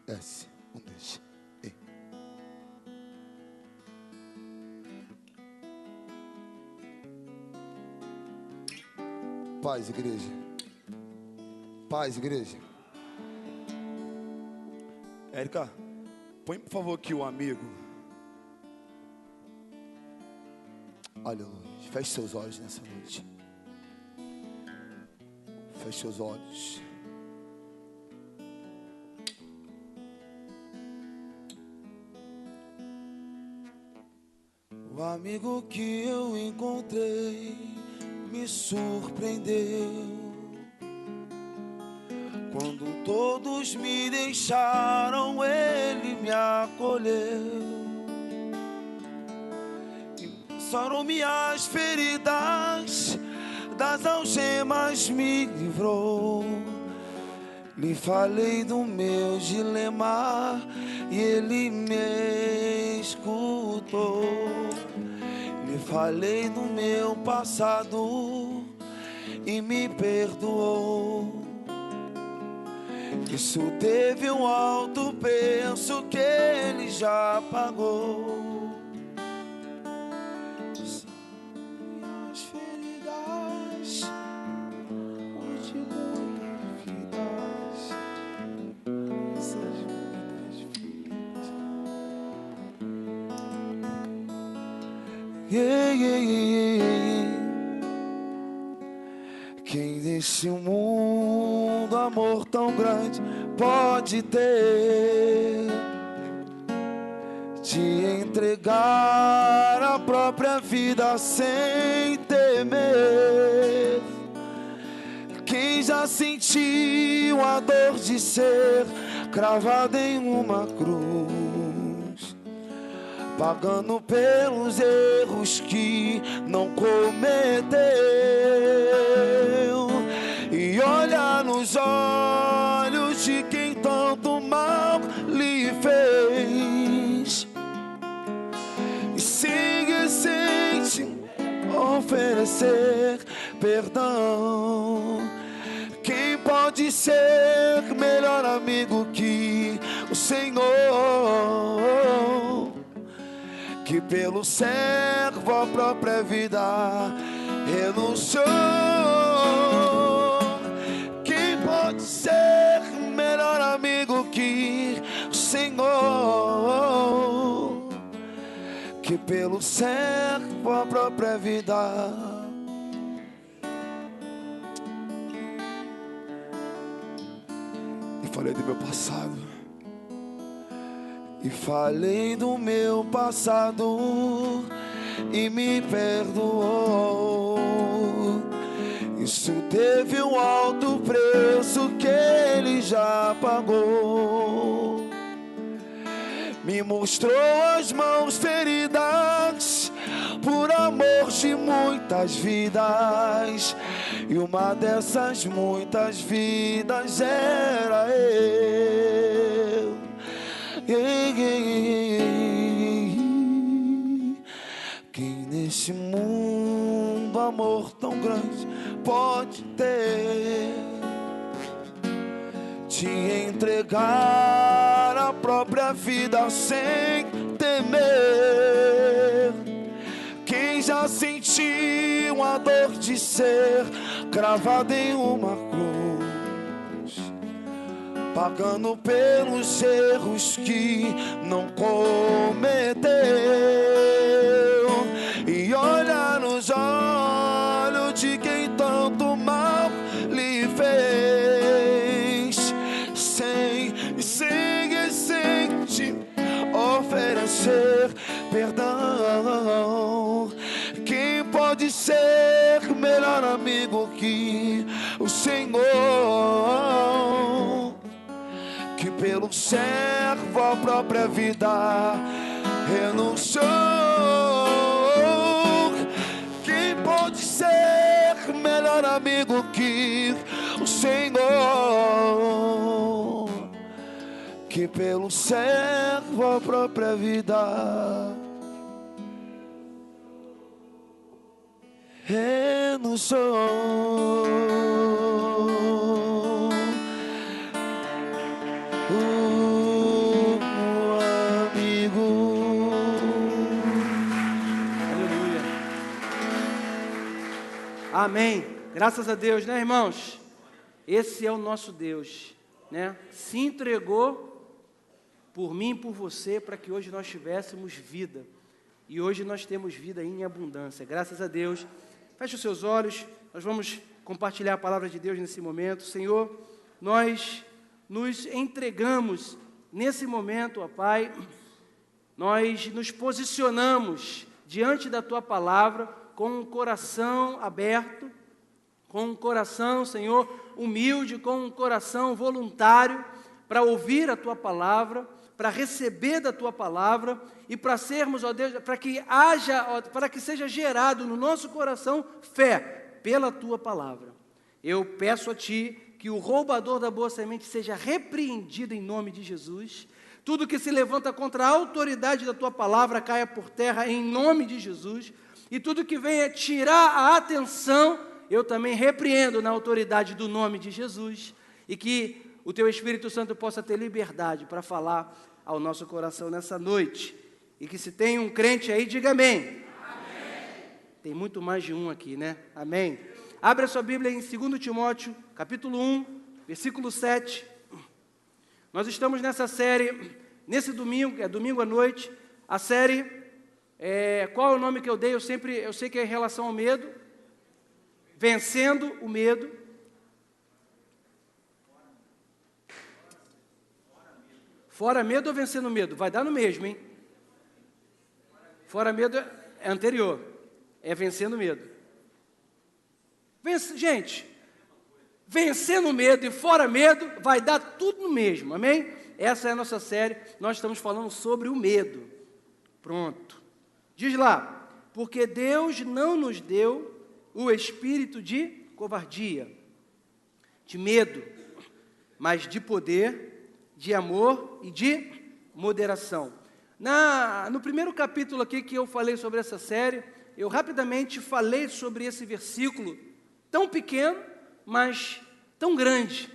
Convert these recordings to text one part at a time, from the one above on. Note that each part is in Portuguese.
Desce. Um, dois. E. Paz, igreja. Paz, igreja. Érica, põe por favor aqui o amigo. Aleluia. Feche seus olhos nessa noite. Feche seus olhos. O amigo que eu encontrei me surpreendeu. Quando todos me deixaram, ele me acolheu. Sarou minhas feridas, das algemas me livrou. Lhe falei do meu dilema e ele me escutou. Lhe falei do meu passado e me perdoou. Isso teve um alto preço que ele já pagou. Minhas feridas, onde muitas vidas, essas muitas vidas. Quem nesse mundo amor tão grande pode ter, te entregar a própria vida sem temer? Quem já sentiu a dor de ser cravado em uma cruz, pagando pelos erros que não cometeu, e olhar nos olhos de quem tanto mal lhe fez, e sem oferecer perdão? Quem pode ser melhor amigo que o Senhor, que pelo servo a própria vida renunciou? Quem pode ser melhor amigo que o Senhor, que pelo servo a própria vida? E falei do meu passado, e falei do meu passado e me perdoou. Isso teve um alto preço que ele já pagou. Me mostrou as mãos feridas por amor de muitas vidas, e uma dessas muitas vidas era eu. Quem nesse mundo amor tão grande pode ter, te entregar a própria vida sem temer? Quem já sentiu a dor de ser cravado em uma cruz, pagando pelos erros que não cometeu, e olhar nos olhos de quem tanto mal lhe fez, sem te oferecer perdão? Quem pode ser melhor amigo que o Senhor, que pelo servo a própria vida renunciou? Quem pode ser melhor amigo que o Senhor, que pelo servo a própria vida renunciou? Amém. Graças a Deus, né, irmãos? Esse é o nosso Deus, né? Se entregou por mim e por você para que hoje nós tivéssemos vida. E hoje nós temos vida em abundância. Graças a Deus. Feche os seus olhos. Nós vamos compartilhar a palavra de Deus nesse momento. Senhor, nós nos entregamos nesse momento, ó Pai. Nós nos posicionamos diante da Tua palavra com um coração aberto, com um coração, Senhor, humilde, com um coração voluntário para ouvir a Tua palavra, para receber da Tua palavra e para sermos, ó Deus, para que seja gerado no nosso coração fé pela Tua palavra. Eu peço a Ti que o roubador da boa semente seja repreendido em nome de Jesus. Tudo que se levanta contra a autoridade da Tua palavra caia por terra em nome de Jesus. E tudo que venha tirar a atenção, eu também repreendo na autoridade do nome de Jesus. E que o Teu Espírito Santo possa ter liberdade para falar ao nosso coração nessa noite. E que se tem um crente aí, diga amém. Amém. Tem muito mais de um aqui, né? Amém. Abra a sua Bíblia em 2 Timóteo, capítulo 1, versículo 7. Nós estamos nessa série, nesse domingo, é domingo à noite, a série, qual é o nome que eu dei? Eu sei que é em relação ao medo, vencendo o medo. Fora medo ou vencendo o medo? Vai dar no mesmo, hein? Fora medo é anterior, é vencendo o medo. Gente, vencendo o medo e fora medo, vai dar tudo no mesmo, amém? Essa é a nossa série, nós estamos falando sobre o medo. Pronto. Diz lá, porque Deus não nos deu o espírito de covardia, de medo, mas de poder, de amor e de moderação. No primeiro capítulo aqui que eu falei sobre essa série, eu rapidamente falei sobre esse versículo tão pequeno, mas tão grande.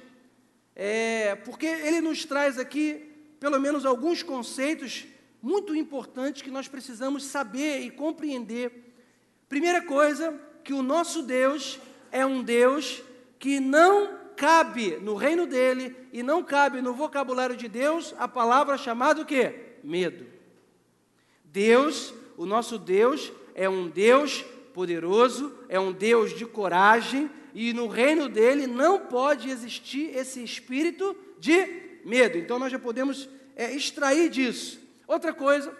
Porque ele nos traz aqui, pelo menos, alguns conceitos muito importantes que nós precisamos saber e compreender. Primeira coisa, que o nosso Deus é um Deus que não cabe no reino dele e não cabe no vocabulário de Deus a palavra chamada o quê? Medo. Deus, o nosso Deus, é um Deus poderoso, é um Deus de coragem, e no reino dele não pode existir esse espírito de medo. Então nós já podemos extrair disso. Outra coisa,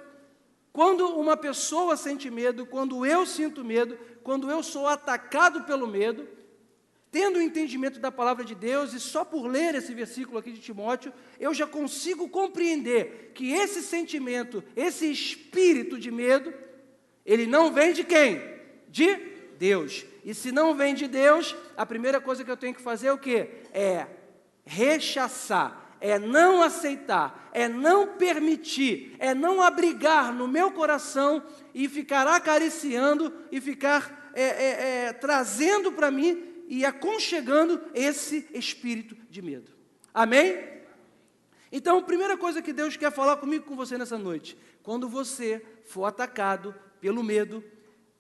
quando uma pessoa sente medo, quando eu sinto medo, quando eu sou atacado pelo medo, tendo o entendimento da palavra de Deus, e só por ler esse versículo aqui de Timóteo, eu já consigo compreender que esse sentimento, esse espírito de medo, ele não vem de quem? De Deus. E se não vem de Deus, a primeira coisa que eu tenho que fazer é o quê? É rechaçar, é não aceitar, é não permitir, é não abrigar no meu coração e ficar acariciando e ficar trazendo para mim e aconchegando esse espírito de medo. Amém? Então, a primeira coisa que Deus quer falar comigo e com você nessa noite, quando você for atacado pelo medo,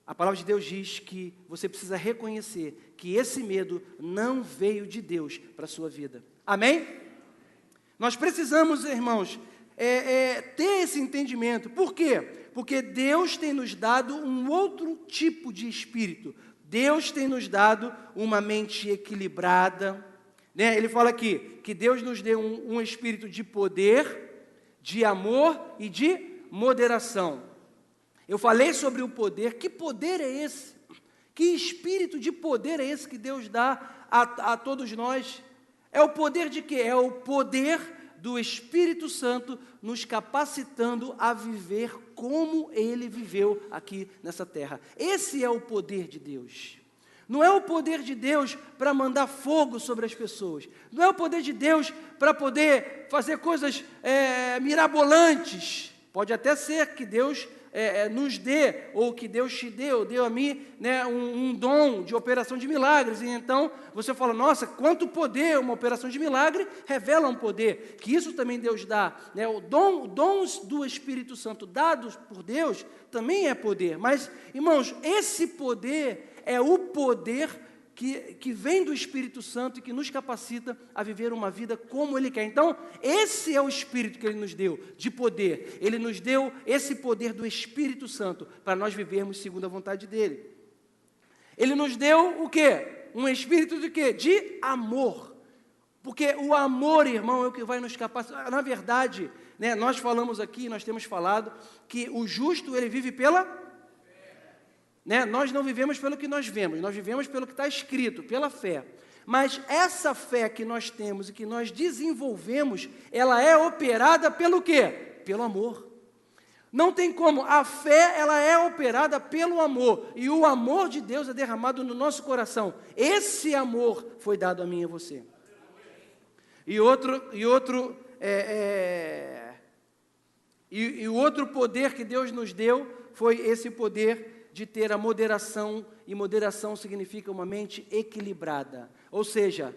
a palavra de Deus diz que você precisa reconhecer que esse medo não veio de Deus para a sua vida. Amém? Nós precisamos, irmãos, ter esse entendimento. Por quê? Porque Deus tem nos dado um outro tipo de espírito. Deus tem nos dado uma mente equilibrada, né? Ele fala aqui que Deus nos deu um espírito de poder, de amor e de moderação. Eu falei sobre o poder. Que poder é esse? Que espírito de poder é esse que Deus dá a todos nós? É o poder de quê? É o poder do Espírito Santo nos capacitando a viver como Ele viveu aqui nessa terra. Esse é o poder de Deus. Não é o poder de Deus para mandar fogo sobre as pessoas. Não é o poder de Deus para poder fazer coisas mirabolantes. Pode até ser que Deus nos dê, ou que Deus te deu, deu a mim, né, um dom de operação de milagres, e então você fala, nossa, quanto poder, uma operação de milagre revela um poder, que isso também Deus dá, né, dons do Espírito Santo dados por Deus, também é poder, mas, irmãos, esse poder é o poder que vem do Espírito Santo e que nos capacita a viver uma vida como Ele quer. Então, esse é o Espírito que Ele nos deu, de poder. Ele nos deu esse poder do Espírito Santo para nós vivermos segundo a vontade dEle. Ele nos deu o quê? Um Espírito de quê? De amor. Porque o amor, irmão, é o que vai nos capacitar. Na verdade, né, nós falamos aqui, nós temos falado, que o justo, ele vive pela... Né? Nós não vivemos pelo que nós vemos, nós vivemos pelo que está escrito, pela fé. Mas essa fé que nós temos e que nós desenvolvemos, ela é operada pelo quê? Pelo amor. Não tem como, a fé ela é operada pelo amor, e o amor de Deus é derramado no nosso coração. Esse amor foi dado a mim e a você. E o outro poder que Deus nos deu foi esse poder de ter a moderação, e moderação significa uma mente equilibrada. Ou seja,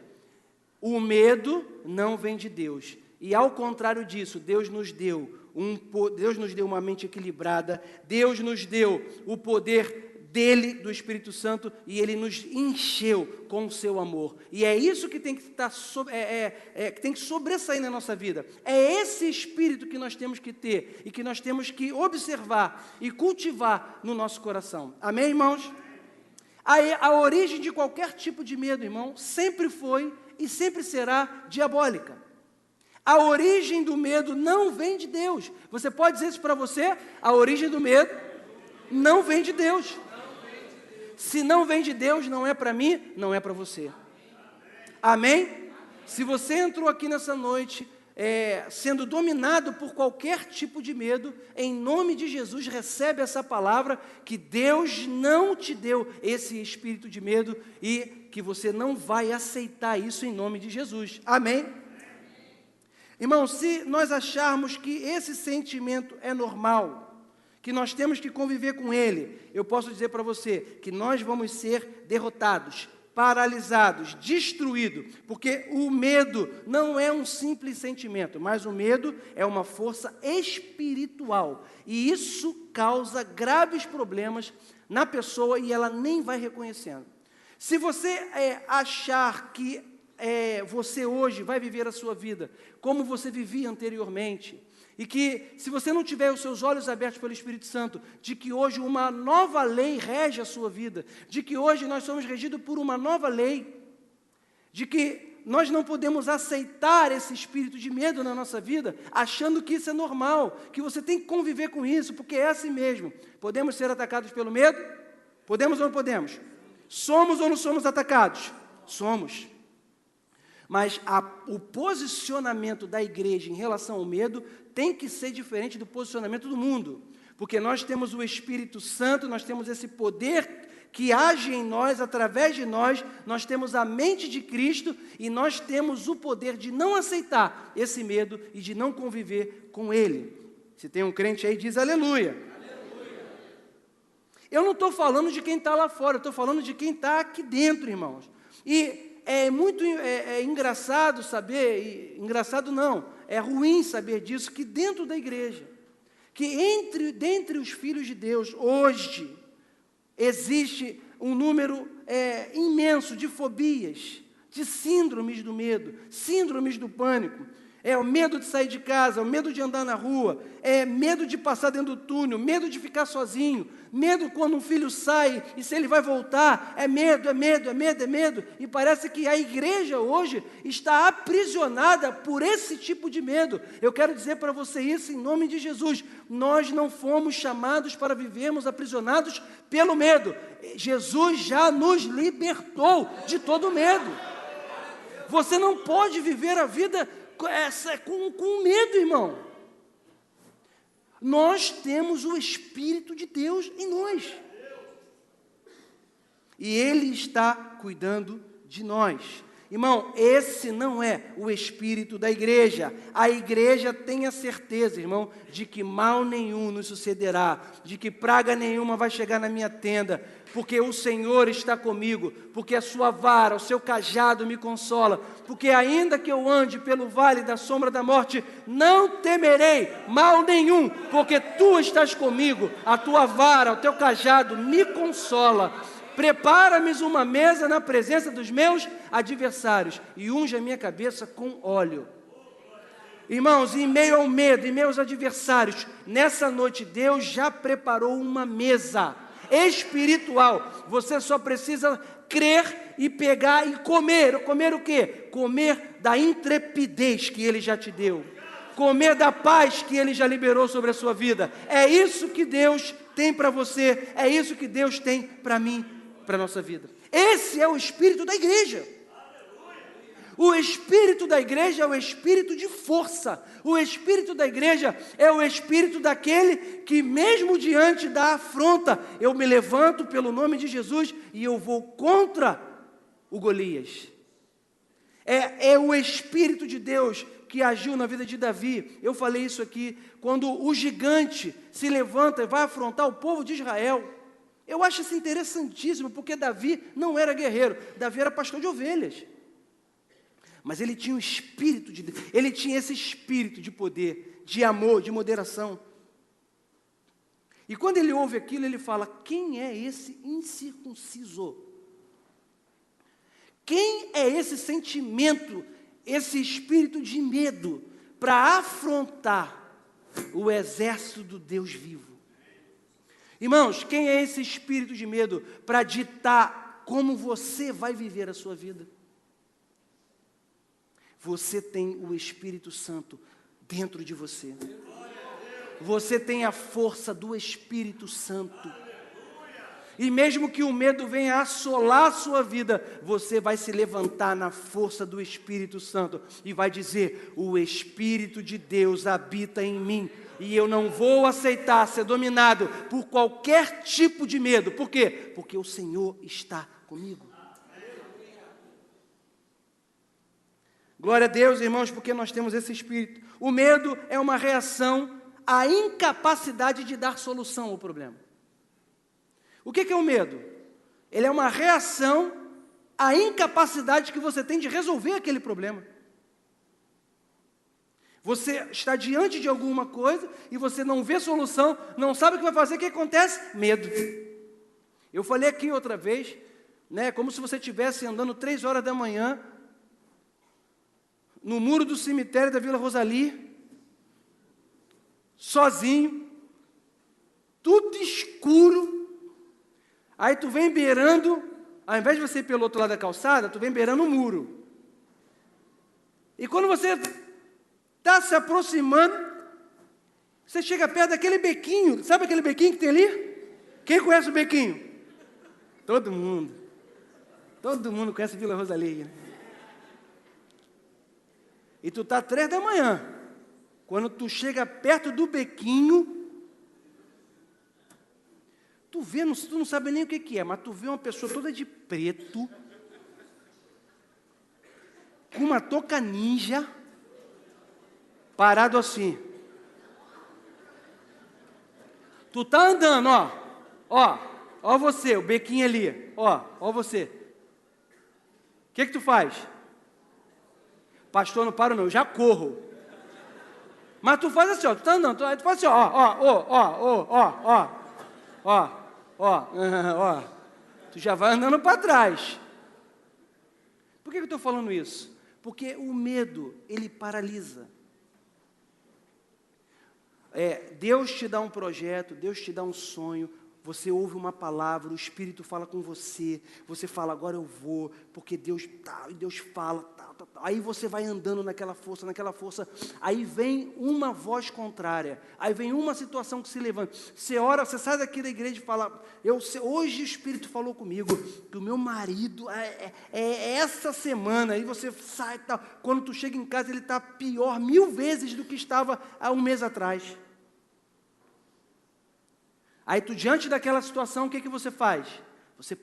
o medo não vem de Deus. E ao contrário disso, Deus nos deu uma mente equilibrada, Deus nos deu o poder dele, do Espírito Santo, e Ele nos encheu com o seu amor. E é isso que tem que tem que sobressair na nossa vida. É esse Espírito que nós temos que ter e que nós temos que observar e cultivar no nosso coração. Amém, irmãos? A origem de qualquer tipo de medo, irmão, sempre foi e sempre será diabólica. A origem do medo não vem de Deus. Você pode dizer isso para você? A origem do medo não vem de Deus. Se não vem de Deus, não é para mim, não é para você. Amém? Se você entrou aqui nessa noite sendo dominado por qualquer tipo de medo, em nome de Jesus, recebe essa palavra que Deus não te deu esse espírito de medo e que você não vai aceitar isso em nome de Jesus. Amém? Irmão, se nós acharmos que esse sentimento é normal, que nós temos que conviver com ele, eu posso dizer para você que nós vamos ser derrotados, paralisados, destruídos, porque o medo não é um simples sentimento, mas o medo é uma força espiritual, e isso causa graves problemas na pessoa e ela nem vai reconhecendo. Se você achar que você hoje vai viver a sua vida como você vivia anteriormente, e que, se você não tiver os seus olhos abertos pelo Espírito Santo, de que hoje uma nova lei rege a sua vida, de que hoje nós somos regidos por uma nova lei, de que nós não podemos aceitar esse espírito de medo na nossa vida, achando que isso é normal, que você tem que conviver com isso, porque é assim mesmo. Podemos ser atacados pelo medo? Podemos ou não podemos? Somos ou não somos atacados? Somos. Mas o posicionamento da igreja em relação ao medo tem que ser diferente do posicionamento do mundo, porque nós temos o Espírito Santo, nós temos esse poder que age em nós, através de nós temos a mente de Cristo e nós temos o poder de não aceitar esse medo e de não conviver com ele. Se tem um crente aí, diz aleluia. Aleluia. Eu não estou falando de quem está lá fora, eu estou falando de quem está aqui dentro, irmãos. E é muito engraçado saber, engraçado não, é ruim saber disso, que dentro da igreja, que dentre os filhos de Deus, hoje, existe um número imenso de fobias, de síndromes do medo, síndromes do pânico. É o medo de sair de casa, o medo de andar na rua, é medo de passar dentro do túnel, medo de ficar sozinho, medo quando um filho sai e se ele vai voltar, é medo, é medo, é medo, é medo. E parece que a igreja hoje está aprisionada por esse tipo de medo. Eu quero dizer para você isso em nome de Jesus. Nós não fomos chamados para vivermos aprisionados pelo medo. Jesus já nos libertou de todo medo. Você não pode viver a vida com medo, irmão. Nós temos o Espírito de Deus em nós. E Ele está cuidando de nós. Irmão, esse não é o espírito da igreja. A igreja tem a certeza, irmão, de que mal nenhum nos sucederá, de que praga nenhuma vai chegar na minha tenda, porque o Senhor está comigo, porque a sua vara, o seu cajado me consola, porque ainda que eu ande pelo vale da sombra da morte, não temerei mal nenhum, porque tu estás comigo, a tua vara, o teu cajado me consola. Prepara-me uma mesa na presença dos meus adversários e unge a minha cabeça com óleo. Irmãos, em meio ao medo, em meio aos adversários, nessa noite Deus já preparou uma mesa espiritual. Você só precisa crer e pegar e comer. Comer o quê? Comer da intrepidez que Ele já te deu. Comer da paz que Ele já liberou sobre a sua vida. É isso que Deus tem para você. É isso que Deus tem para mim, para a nossa vida. Esse é o espírito da igreja. O espírito da igreja é o espírito de força. O espírito da igreja é o espírito daquele que, mesmo diante da afronta, eu me levanto pelo nome de Jesus e eu vou contra o Golias. É o espírito de Deus que agiu na vida de Davi. Eu falei isso aqui, quando o gigante se levanta e vai afrontar o povo de Israel. Eu acho isso interessantíssimo, porque Davi não era guerreiro, Davi era pastor de ovelhas. Mas ele tinha um espírito de Deus, ele tinha esse espírito de poder, de amor, de moderação. E quando ele ouve aquilo, ele fala: quem é esse incircunciso? Quem é esse sentimento, esse espírito de medo para afrontar o exército do Deus vivo? Irmãos, quem é esse espírito de medo para ditar como você vai viver a sua vida? Você tem o Espírito Santo dentro de você. Você tem a força do Espírito Santo. E mesmo que o medo venha assolar a sua vida, você vai se levantar na força do Espírito Santo e vai dizer: o Espírito de Deus habita em mim. E eu não vou aceitar ser dominado por qualquer tipo de medo. Por quê? Porque o Senhor está comigo. Glória a Deus, irmãos, porque nós temos esse espírito. O medo é uma reação à incapacidade de dar solução ao problema. O que é o medo? Ele é uma reação à incapacidade que você tem de resolver aquele problema. Você está diante de alguma coisa e você não vê solução, não sabe o que vai fazer, o que acontece? Medo. Eu falei aqui outra vez, né, como se você estivesse andando 3 horas da manhã, no muro do cemitério da Vila Rosali, sozinho, tudo escuro, aí tu vem beirando, ao invés de você ir pelo outro lado da calçada, tu vem beirando o muro. E quando você está se aproximando, você chega perto daquele bequinho, sabe aquele bequinho que tem ali? Quem conhece o bequinho? Todo mundo conhece a Vila Rosali, né? E tu está 3 da manhã, quando tu chega perto do bequinho, tu não sabe nem o que é, mas tu vê uma pessoa toda de preto, com uma touca ninja, parado assim. Tu tá andando, ó você, o bequinho ali, ó você. O que tu faz? Pastor, não paro não, eu já corro. Mas tu faz assim, ó, tu tá andando, tu faz assim, ó. Tu já vai andando para trás. Por que eu estou falando isso? Porque o medo, ele paralisa. Deus te dá um projeto, Deus te dá um sonho, você ouve uma palavra, o Espírito fala com você, você fala: agora eu vou, porque Deus tá, e Deus fala, tá. Aí você vai andando naquela força, aí vem uma voz contrária, aí vem uma situação que se levanta, você ora, você sai daqui da igreja e fala: hoje o Espírito falou comigo, que o meu marido, essa semana, aí você sai, tá, quando tu chega em casa ele está pior 1000 vezes do que estava há um mês atrás. Aí tu, diante daquela situação, o que você faz? Você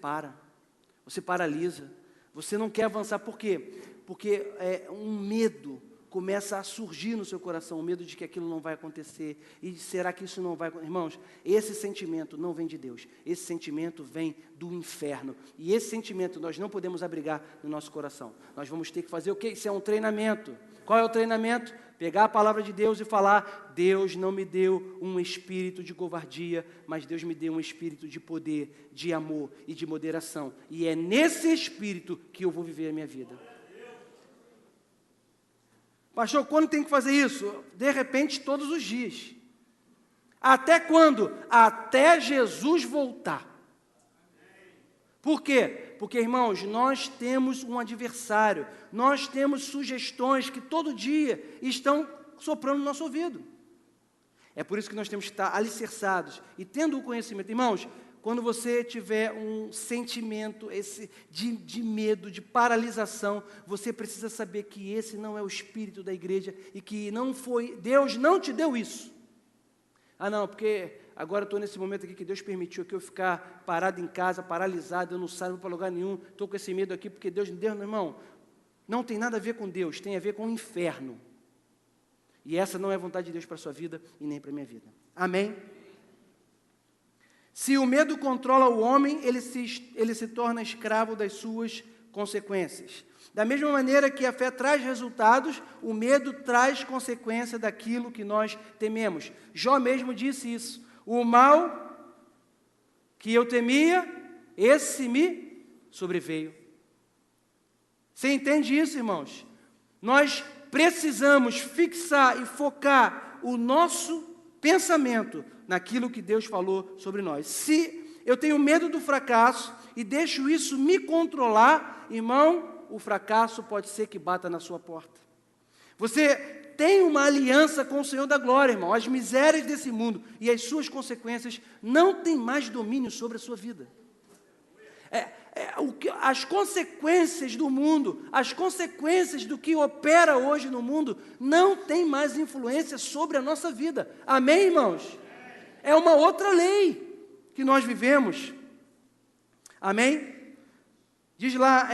paralisa, você não quer avançar. Por quê? Porque um medo começa a surgir no seu coração, o medo de que aquilo não vai acontecer, e será que isso não vai... Irmãos, esse sentimento não vem de Deus, esse sentimento vem do inferno, e esse sentimento nós não podemos abrigar no nosso coração, nós vamos ter que fazer o quê? Isso é um treinamento. Qual é o treinamento? Pegar a palavra de Deus e falar: Deus não me deu um espírito de covardia, mas Deus me deu um espírito de poder, de amor e de moderação. E é nesse espírito que eu vou viver a minha vida. Pastor, quando tem que fazer isso? De repente, todos os dias. Até quando? Até Jesus voltar. Por quê? Porque, irmãos, nós temos um adversário, nós temos sugestões que todo dia estão soprando no nosso ouvido. É por isso que nós temos que estar alicerçados e tendo o conhecimento. Irmãos, quando você tiver um sentimento de medo, de paralisação, você precisa saber que esse não é o espírito da igreja e que não foi, Deus não te deu isso. Ah, não, porque agora estou nesse momento aqui que Deus permitiu que eu ficar parado em casa, paralisado, eu não saio para lugar nenhum, estou com esse medo aqui porque Deus, meu irmão, não tem nada a ver com Deus, tem a ver com o inferno. E essa não é a vontade de Deus para a sua vida e nem para a minha vida. Amém? Se o medo controla o homem, ele se torna escravo das suas consequências. Da mesma maneira que a fé traz resultados, o medo traz consequência daquilo que nós tememos. Jó mesmo disse isso. O mal que eu temia, esse me sobreveio. Você entende isso, irmãos? Nós precisamos fixar e focar o nosso pensamento naquilo que Deus falou sobre nós. Se eu tenho medo do fracasso e deixo isso me controlar, irmão, o fracasso pode ser que bata na sua porta. Você tem uma aliança com o Senhor da glória, irmão. As misérias desse mundo e as suas consequências não têm mais domínio sobre a sua vida. As consequências do mundo, as consequências do que opera hoje no mundo, não tem mais influência sobre a nossa vida. Amém, irmãos? É uma outra lei que nós vivemos. Amém? Diz lá,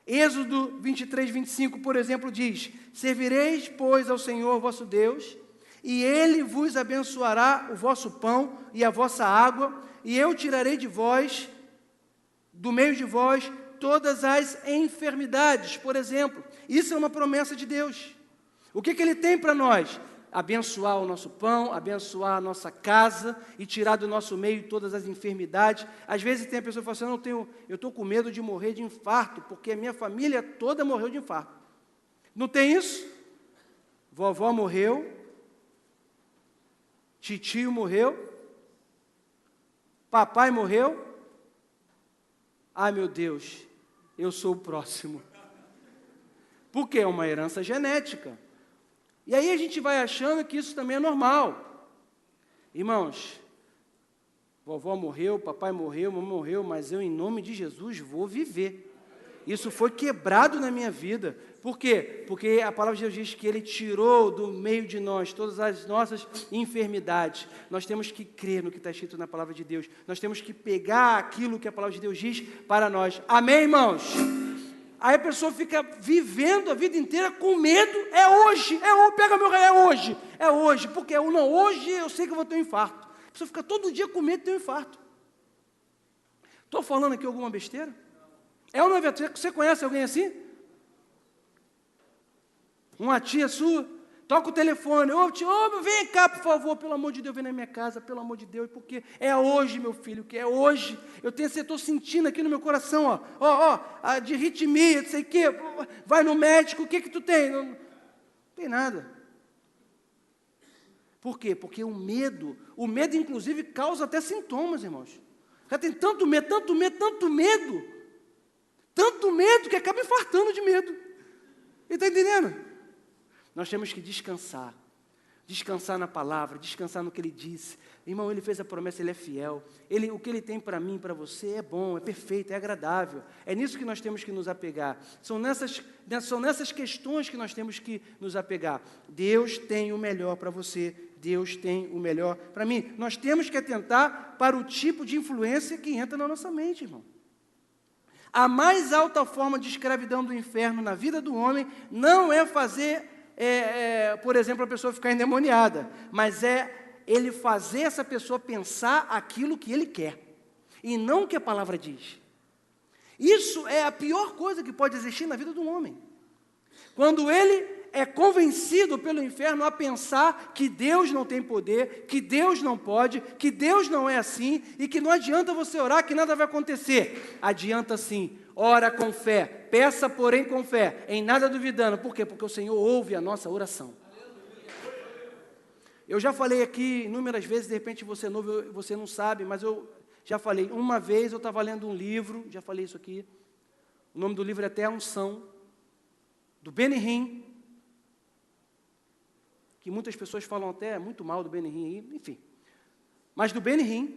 Êxodo 23, 25, por exemplo, diz: servireis, pois, ao Senhor vosso Deus, e Ele vos abençoará o vosso pão e a vossa água, e eu tirarei de vós, do meio de vós, todas as enfermidades, por exemplo. Isso é uma promessa de Deus. O que Ele tem para nós? Abençoar o nosso pão, abençoar a nossa casa e tirar do nosso meio todas as enfermidades. Às vezes tem a pessoa que fala assim: eu estou com medo de morrer de infarto, porque a minha família toda morreu de infarto. Não tem isso? Vovó morreu, titio morreu, papai morreu. Ai, meu Deus, eu sou o próximo. Porque é uma herança genética. E aí a gente vai achando que isso também é normal. Irmãos, vovó morreu, papai morreu, mamãe morreu, mas eu, em nome de Jesus, vou viver. Isso foi quebrado na minha vida. Por quê? Porque a palavra de Deus diz que Ele tirou do meio de nós todas as nossas enfermidades. Nós temos que crer no que está escrito na palavra de Deus. Nós temos que pegar aquilo que a palavra de Deus diz para nós. Amém, irmãos? Aí a pessoa fica vivendo a vida inteira com medo. É hoje, pega meu relógio, é hoje, porque não, hoje eu sei que eu vou ter um infarto. A pessoa fica todo dia com medo de ter um infarto. Estou falando aqui alguma besteira? É ou não é verdade? Você conhece alguém assim? Uma tia sua, toca o telefone: vem cá, por favor, pelo amor de Deus, vem na minha casa, pelo amor de Deus, porque é hoje, meu filho, que é hoje. Eu estou sentindo aqui no meu coração, de arritmia, não sei o quê. Vai no médico, o que tu tem? Não tem nada. Por quê? Porque o medo inclusive causa até sintomas, irmãos. Já tem tanto medo que acaba infartando de medo. Ele está entendendo? Nós temos que descansar na palavra, descansar no que Ele disse. Irmão, Ele fez a promessa, Ele é fiel. O que Ele tem para mim, para você, é bom, é perfeito, é agradável. É nisso que nós temos que nos apegar. São nessas questões que nós temos que nos apegar. Deus tem o melhor para você, Deus tem o melhor para mim. Nós temos que atentar para o tipo de influência que entra na nossa mente, irmão. A mais alta forma de escravidão do inferno na vida do homem não é fazer, por exemplo, a pessoa ficar endemoniada, mas é ele fazer essa pessoa pensar aquilo que ele quer, e não o que a palavra diz. Isso é a pior coisa que pode existir na vida do homem. Quando ele é convencido pelo inferno a pensar que Deus não tem poder, que Deus não pode, que Deus não é assim e que não adianta você orar que nada vai acontecer. Adianta sim, ora com fé, peça porém com fé, em nada duvidando. Por quê? Porque o Senhor ouve a nossa oração. Eu já falei aqui inúmeras vezes, de repente você novo, você não sabe, mas eu já falei. Uma vez eu estava lendo um livro, já falei isso aqui, o nome do livro é até A Unção, do Benny Hinn, que muitas pessoas falam até muito mal do Benny Hinn aí, enfim. Mas do Benny Hinn,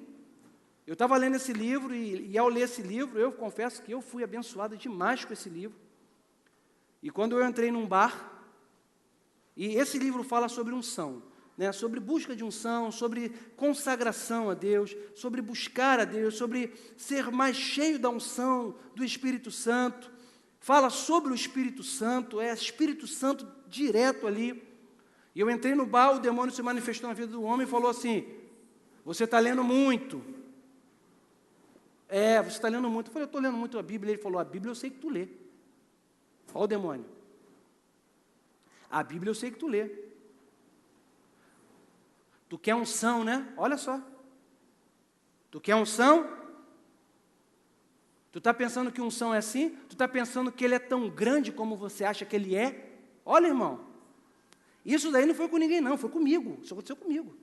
eu estava lendo esse livro e ao ler esse livro, eu confesso que eu fui abençoado demais com esse livro. E quando eu entrei num bar, e esse livro fala sobre unção, né, sobre busca de unção, sobre consagração a Deus, sobre buscar a Deus, sobre ser mais cheio da unção do Espírito Santo. Fala sobre o Espírito Santo, é Espírito Santo direto ali. E eu entrei no bar, o demônio se manifestou na vida do homem e falou assim: você está lendo muito. Você está lendo muito. Eu falei: eu estou lendo muito a Bíblia. Ele falou: a Bíblia eu sei que tu lê. Olha o demônio. A Bíblia eu sei que tu lê. Tu quer unção, né? Olha só. Tu quer unção? Tu está pensando que unção é assim? Tu está pensando que ele é tão grande como você acha que ele é? Olha, irmão. Isso daí não foi com ninguém, não. Foi comigo. Isso aconteceu comigo.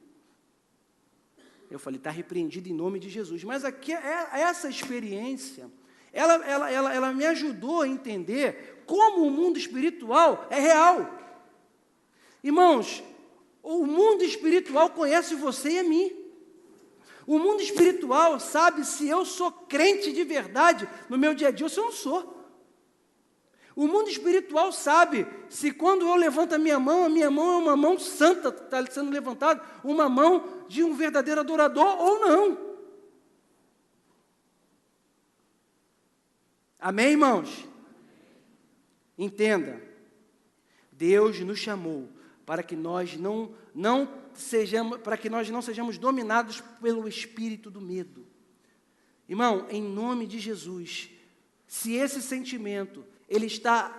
Eu falei: está repreendido em nome de Jesus. Mas aqui, essa experiência, ela me ajudou a entender como o mundo espiritual é real. Irmãos, o mundo espiritual conhece você e a mim. O mundo espiritual sabe se eu sou crente de verdade no meu dia a dia ou se eu não sou. O mundo espiritual sabe se quando eu levanto a minha mão é uma mão santa, está sendo levantada, uma mão de um verdadeiro adorador ou não. Amém, irmãos? Entenda, Deus nos chamou para que nós não sejamos dominados pelo espírito do medo. Irmão, em nome de Jesus, se esse sentimento ele está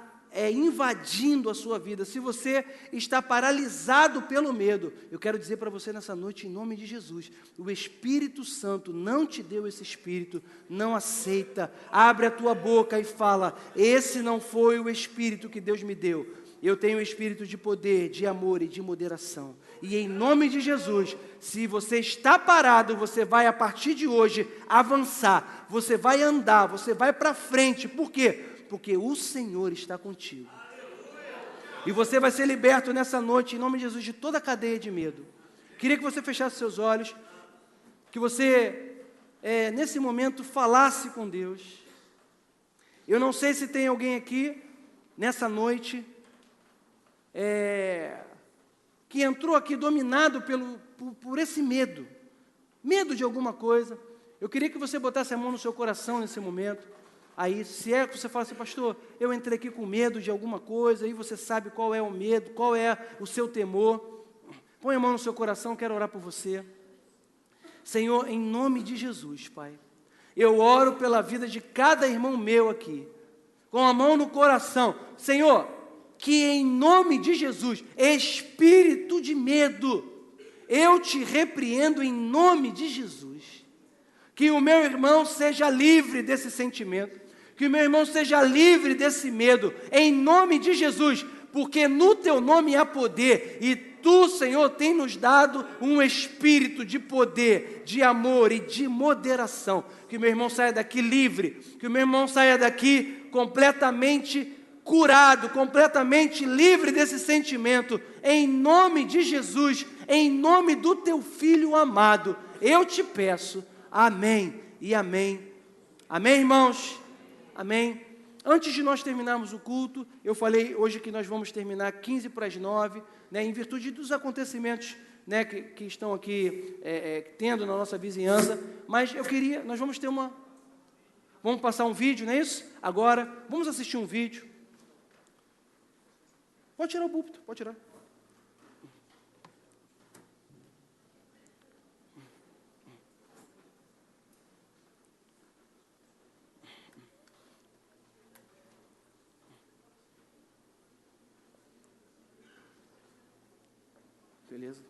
invadindo a sua vida, se você está paralisado pelo medo, eu quero dizer para você nessa noite, em nome de Jesus, o Espírito Santo não te deu esse espírito, não aceita, abre a tua boca e fala: esse não foi o espírito que Deus me deu. Eu tenho o espírito de poder, de amor e de moderação. E em nome de Jesus, se você está parado, você vai a partir de hoje avançar, você vai andar, você vai para frente. Por quê? Porque o Senhor está contigo. E você vai ser liberto nessa noite, em nome de Jesus, de toda a cadeia de medo. Queria que você fechasse seus olhos, que você, nesse momento, falasse com Deus. Eu não sei se tem alguém aqui, nessa noite, que entrou aqui dominado por esse medo de alguma coisa. Eu queria que você botasse a mão no seu coração nesse momento. Aí, se é que você fala assim: pastor, eu entrei aqui com medo de alguma coisa, aí você sabe qual é o medo, qual é o seu temor. Põe a mão no seu coração, quero orar por você. Senhor, em nome de Jesus, Pai, eu oro pela vida de cada irmão meu aqui, com a mão no coração. Senhor, que em nome de Jesus, espírito de medo, eu te repreendo em nome de Jesus. Que o meu irmão seja livre desse sentimento, que o meu irmão seja livre desse medo, em nome de Jesus, porque no teu nome há poder, e tu, Senhor, tem nos dado um espírito de poder, de amor e de moderação. Que o meu irmão saia daqui livre, que o meu irmão saia daqui completamente curado, completamente livre desse sentimento, em nome de Jesus, em nome do teu Filho amado, eu te peço, amém e amém. Amém, irmãos? Amém. Antes de nós terminarmos o culto, eu falei hoje que nós vamos terminar 15 para as 9, né, em virtude dos acontecimentos, né, que estão aqui tendo na nossa vizinhança, mas nós vamos vamos passar um vídeo, não é isso? Agora, vamos assistir um vídeo. Pode tirar o púlpito, pode tirar. Beleza?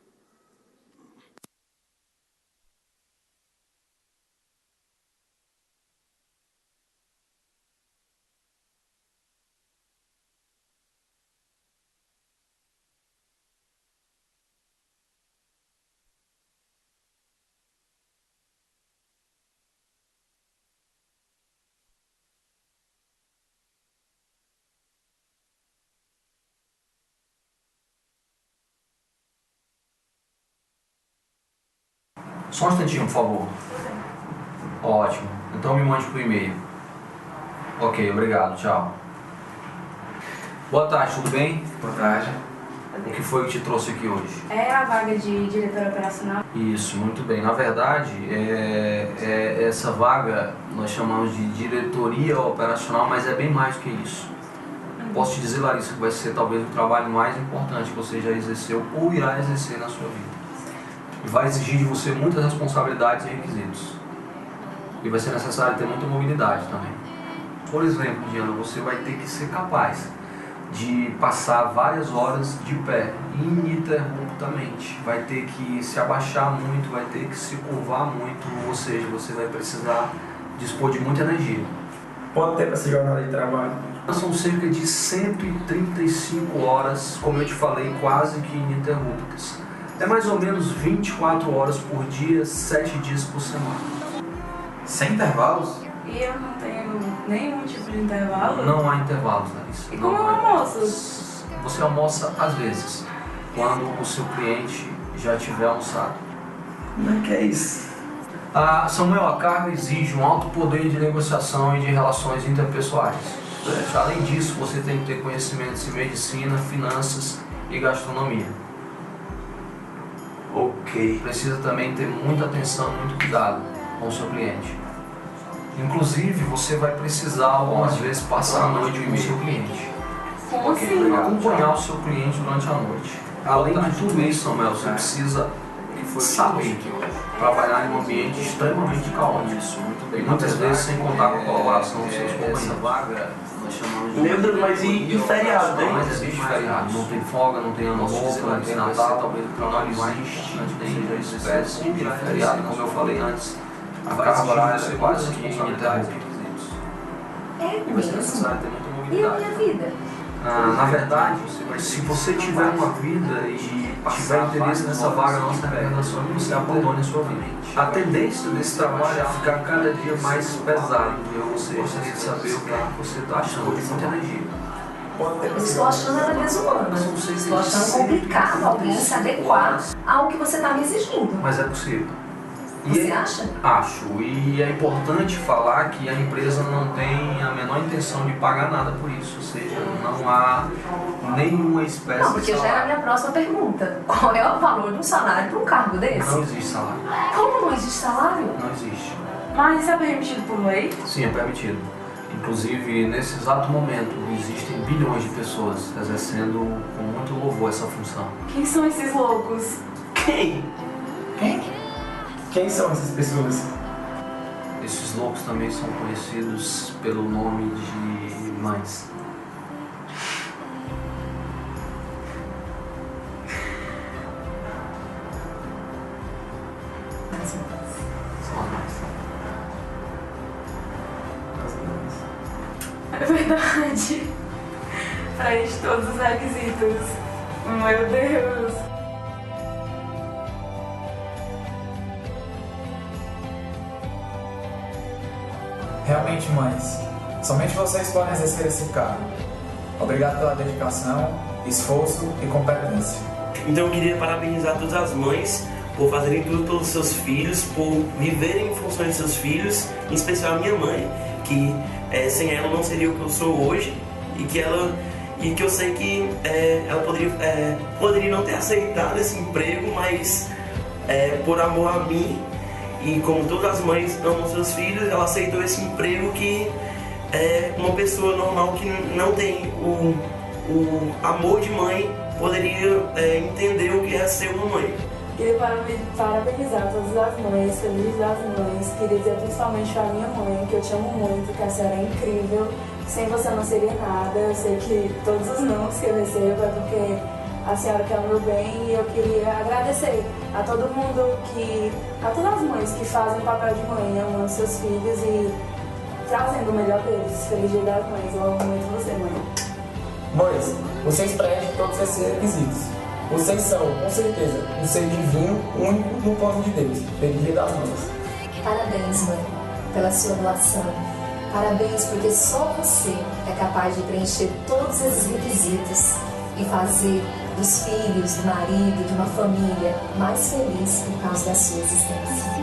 Só um instantinho, por favor. Ótimo. Então me mande por e-mail. Ok, obrigado. Tchau. Boa tarde, tudo bem? Boa tarde. O que foi que te trouxe aqui hoje? É a vaga de diretor operacional. Isso, muito bem. Na verdade, essa vaga nós chamamos de diretoria operacional, mas é bem mais do que isso. Posso te dizer, Larissa, que vai ser talvez o trabalho mais importante que você já exerceu ou irá exercer na sua vida. E vai exigir de você muitas responsabilidades e requisitos. E vai ser necessário ter muita mobilidade também. Por exemplo, Diana, você vai ter que ser capaz de passar várias horas de pé, ininterruptamente. Vai ter que se abaixar muito, vai ter que se curvar muito, ou seja, você vai precisar dispor de muita energia. Quanto tempo essa jornada de trabalho? São cerca de 135 horas, como eu te falei, quase que ininterruptas. É mais ou menos 24 horas por dia, 7 dias por semana. Sem intervalos? E eu não tenho nenhum tipo de intervalo? Não há intervalos, Larissa. E como eu almoço? Você almoça às vezes, quando o seu cliente já tiver almoçado. Como é que é isso? Samuel, a carga exige um alto poder de negociação e de relações interpessoais. Além disso, você tem que ter conhecimentos em medicina, finanças e gastronomia. Ok. Precisa também ter muita atenção, muito cuidado com o seu cliente. Inclusive, você vai precisar algumas vezes passar a noite com o seu cliente. Como assim? Acompanhar o seu cliente durante a noite. Além de tudo isso, Samuel, você precisa saber trabalhar em um ambiente extremamente caótico. E muitas vezes sem contar com a colaboração dos seus companheiros. Meu Deus, mas e feriado, Não, hein? mas existe feriado. Não tem folga, não tem ano novo, não tem Natal, não existe nem espécie de feriado. Como eu falei antes, a carga horária é quase que ininterrupta. E vai ser necessário ter muita E a mobilidade. minha vida? Na verdade, se você tiver uma vida e tiver interesse nessa vaga na nossa organização, você abandone a sua vida. A tendência desse trabalho é ficar cada dia mais pesado. Eu gostaria de saber o que você está achando de muita energia. Eu estou achando ela desumana. Estou achando complicado alguém se adequar ao que você está me exigindo. Mas é possível. Você acha? Acho. E é importante falar que a empresa não tem a menor intenção de pagar nada por isso. Ou seja, não há nenhuma espécie Não, porque de já era a salário. minha próxima pergunta. Qual é o valor de um salário para um cargo desse? Não existe salário. Como não existe salário? Não existe. Mas isso é permitido por lei? Sim, é permitido. Inclusive, nesse exato momento, existem bilhões de pessoas exercendo com muito louvor essa função. Quem são esses loucos? Quem? Quem são essas pessoas? Esses loucos também são conhecidos pelo nome de mães. São as mães. É verdade. Preenche todos os requisitos. Meu Deus. Realmente, mães, somente vocês podem exercer esse cargo. Obrigado pela dedicação, esforço e competência. Então eu queria parabenizar todas as mães por fazerem tudo pelos seus filhos, por viverem em função de seus filhos, em especial a minha mãe, que sem ela não seria o que eu sou hoje e que eu sei que ela poderia não ter aceitado esse emprego, mas por amor a mim e como todas as mães amam seus filhos, ela aceitou esse emprego que uma pessoa normal que não tem o amor de mãe poderia entender o que é ser uma mãe. Queria parabenizar todas as mães, Feliz das Mães. Queria dizer principalmente para minha mãe, que eu te amo muito, que a senhora é incrível. Sem você eu não seria nada. Eu sei que todos os nãos que eu recebo é porque a senhora quer o meu bem e eu queria agradecer a todo mundo a todas as mães que fazem o papel de mãe, amando seus filhos e trazendo o melhor deles. Feliz Dia das Mães, eu amo muito você, mãe. Mães, vocês preenchem todos esses requisitos. Vocês são, com certeza, um ser divino, único no plano de Deus. Feliz Dia das Mães. Parabéns, mãe, pela sua doação. Parabéns porque só você é capaz de preencher todos esses requisitos e fazer dos filhos, do marido, de uma família mais feliz por causa da sua existência.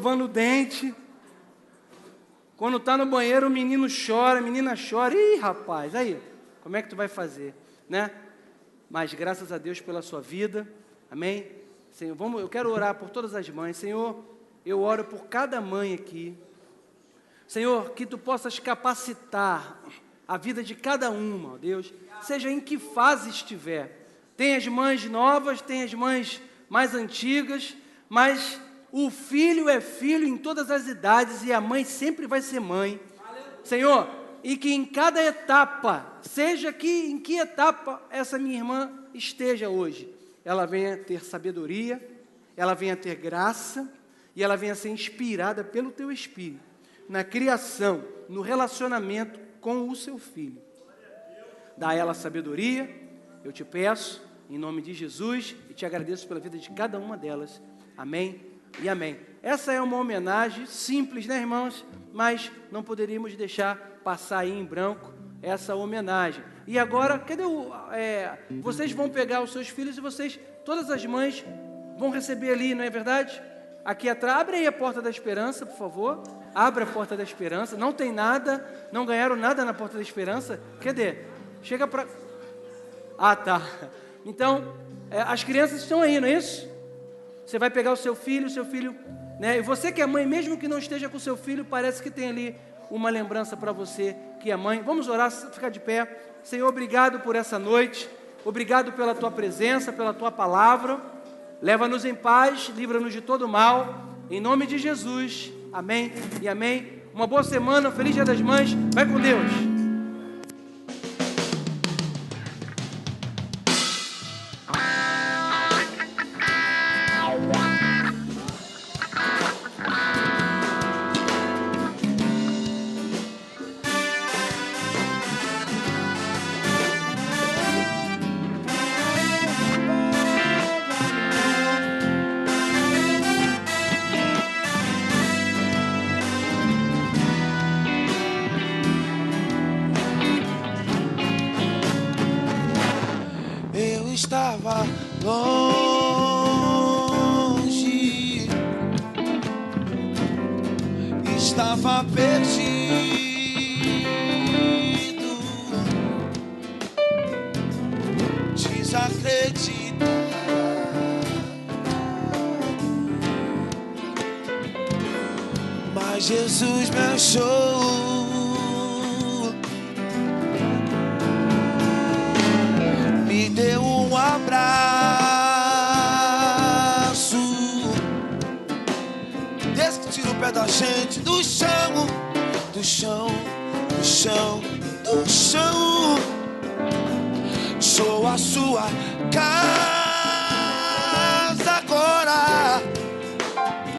Escovando o dente. Quando tá no banheiro, o menino chora, a menina chora. Ih, rapaz, aí, como é que tu vai fazer, né? Mas graças a Deus pela sua vida, amém? Senhor, eu quero orar por todas as mães. Senhor, eu oro por cada mãe aqui. Senhor, que tu possas capacitar a vida de cada uma, ó Deus, seja em que fase estiver. Tem as mães novas, tem as mães mais antigas, mas o filho é filho em todas as idades e a mãe sempre vai ser mãe. Senhor, e que em cada etapa, seja que em que etapa essa minha irmã esteja hoje, ela venha ter sabedoria, ela venha ter graça e ela venha ser inspirada pelo teu Espírito, na criação, no relacionamento com o seu filho. Dá a ela sabedoria, eu te peço, em nome de Jesus, e te agradeço pela vida de cada uma delas. Amém e amém. Essa é uma homenagem simples, né, irmãos? Mas não poderíamos deixar passar aí em branco essa homenagem. E agora, cadê vocês vão pegar os seus filhos e vocês, todas as mães, vão receber ali, não é verdade? Aqui atrás, abre aí a porta da esperança, por favor. Abre a porta da esperança. Não tem nada, não ganharam nada na porta da esperança. Cadê? Chega para... Ah, tá. Então, as crianças estão aí, não é isso? Você vai pegar o seu filho, né? E você que é mãe, mesmo que não esteja com o seu filho, parece que tem ali uma lembrança para você que é mãe. Vamos orar, ficar de pé. Senhor, obrigado por essa noite. Obrigado pela Tua presença, pela Tua palavra. Leva-nos em paz, livra-nos de todo mal. Em nome de Jesus. Amém e amém. Uma boa semana, um feliz Dia das Mães. Vai com Deus. estava longe, estava perdido, desacreditado. Mas Jesus me achou, me deu um abraço, desse que tira o pé da gente do chão, do chão, do chão, do chão. Sou a sua casa.